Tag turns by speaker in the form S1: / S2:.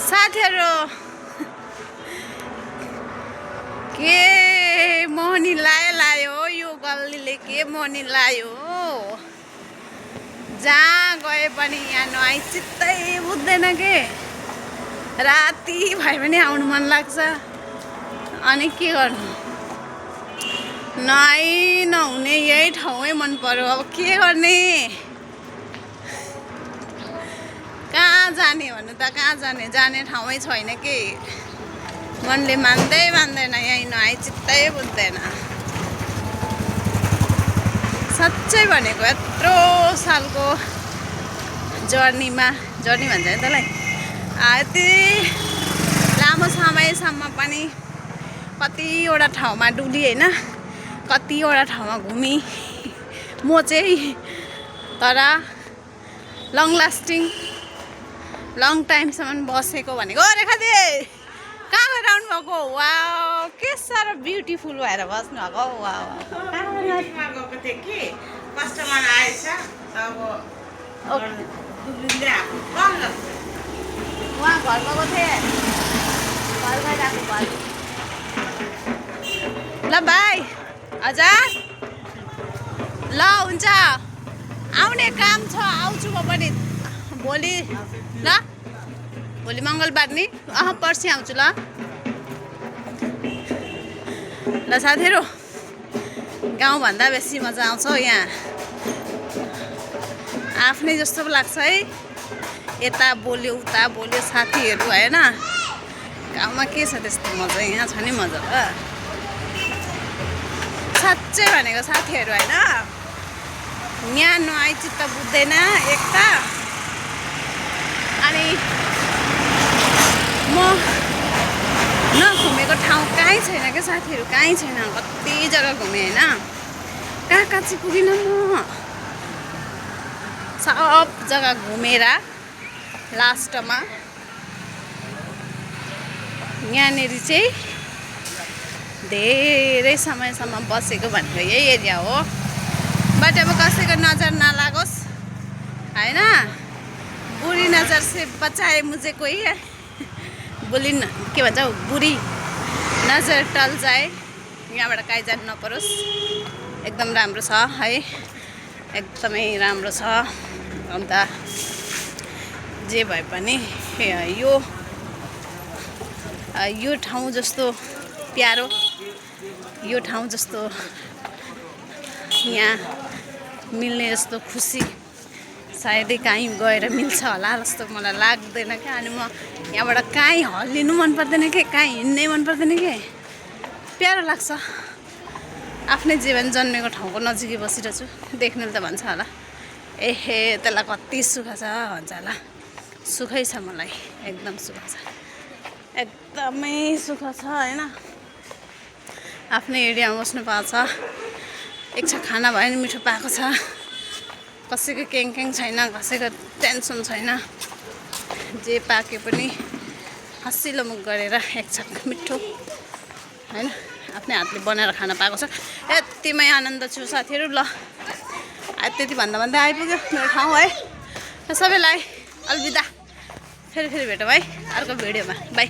S1: साथीहरु के मोहनी लायो यो गल्लीले के मोहनी लायो जहाँ गए पनि यहाँ नुहाई चित्तै बुझ्दैन के राति भए पनि आउनु मन लाग्छ अनि के गर्नु नुहाई नहुने यही ठाउँै मन पर्यो अब के गर्ने कहाँ जाने भन्नु त कहाँ जाने ठाउँै छैन के मनले मान्दैन यही नुहाई चित्तै बुझ्दैन साँच्चै भनेको यत्रो सालको जर्नी भन्छ नि त्यसलाई यति लामो समयसम्म पनि कतिवटा ठाउँमा डुली होइन कतिवटा ठाउँमा घुमी म चाहिँ तर लङ टाइमसम्म बसेको भनेको रेखा दे कहाँ गएर आउनु भएको वाउ के साह्रो ब्युटिफुल भएर बस्नु भएको वाउ
S2: गएको थिएँ कि कस्टमर आएछ अब
S1: उहाँ घर गएको थिएँ घर गइरहेको घर ल भाइ हजुर ल हुन्छ आउने काम छ आउँछु म पनि भोलि ल भोलि मङ्गलबार नि पर्सि आउँछु ल साथीहरु गाउँभन्दा बेसी मजा आउँछ यहाँ आफ्नै जस्तो पो लाग्छ है यता बोल्यो उता बोल्यो साथीहरू होइन गाउँमा के छ त्यस्तो मजा यहाँ छ नि मजा त साँच्चै भनेको साथीहरू होइन यहाँ नुहाई चित्त बुझ्दैन एक त अनि म नघुमेको ठाउँ कहीँ छैन क्या साथीहरू कहीँ छैन कति जग्गा घुमेँ होइन कहाँ चाहिँ पुगिनँ म सब जग्गा घुमेर लास्टमा यहाँनिर चाहिँ धेरै समयसम्म बसेको भनेको यही एरिया हो बट अब कसैको नजर नलागोस् होइन बुरी नजर से बचाए मुझे कोही के भन्छ बुरी नजर टल जाए यहाँबाट काहीँ जानु नपरोस् एकदम राम्रो छ है एकदमै राम्रो छ अन्त जे भए पनि यो ठाउँ जस्तो प्यारो यो ठाउँ जस्तो यहाँ मिल्ने जस्तो खुसी सायदै कहीँ गएर मिल्छ होला जस्तो मलाई लाग्दैन क्या अनि म यहाँबाट कहीँ हल्लिनु मन पर्दैन के कहीँ हिँड्नै मन पर्दैन के प्यारो लाग्छ आफ्नै जीवन जन्मेको ठाउँको नजिकै बसिरहेको छु देख्नेले त भन्छ होला एहे त्यसलाई कति सुख छ भन्छ होला सुखै छ मलाई एकदम सुख छ एकदमै सुख छ होइन आफ्नै एरियामा बस्नु पाएको छ एक छ खाना भयो नि मिठो पाएको छ कसैको क्याङ छैन कसैको टेन्सन छैन जे पाके पनि हँसिलो मुख गरेर एक छक मिठो होइन आफ्नै हातले बनाएर खाना पाएको छ यतिमै आनन्द छु साथीहरू ल त्यति भन्दा आइपुग्यो मेरो ठाउँ है सबैलाई अलविदा फेरि भेटौँ है अर्को भिडियोमा बाई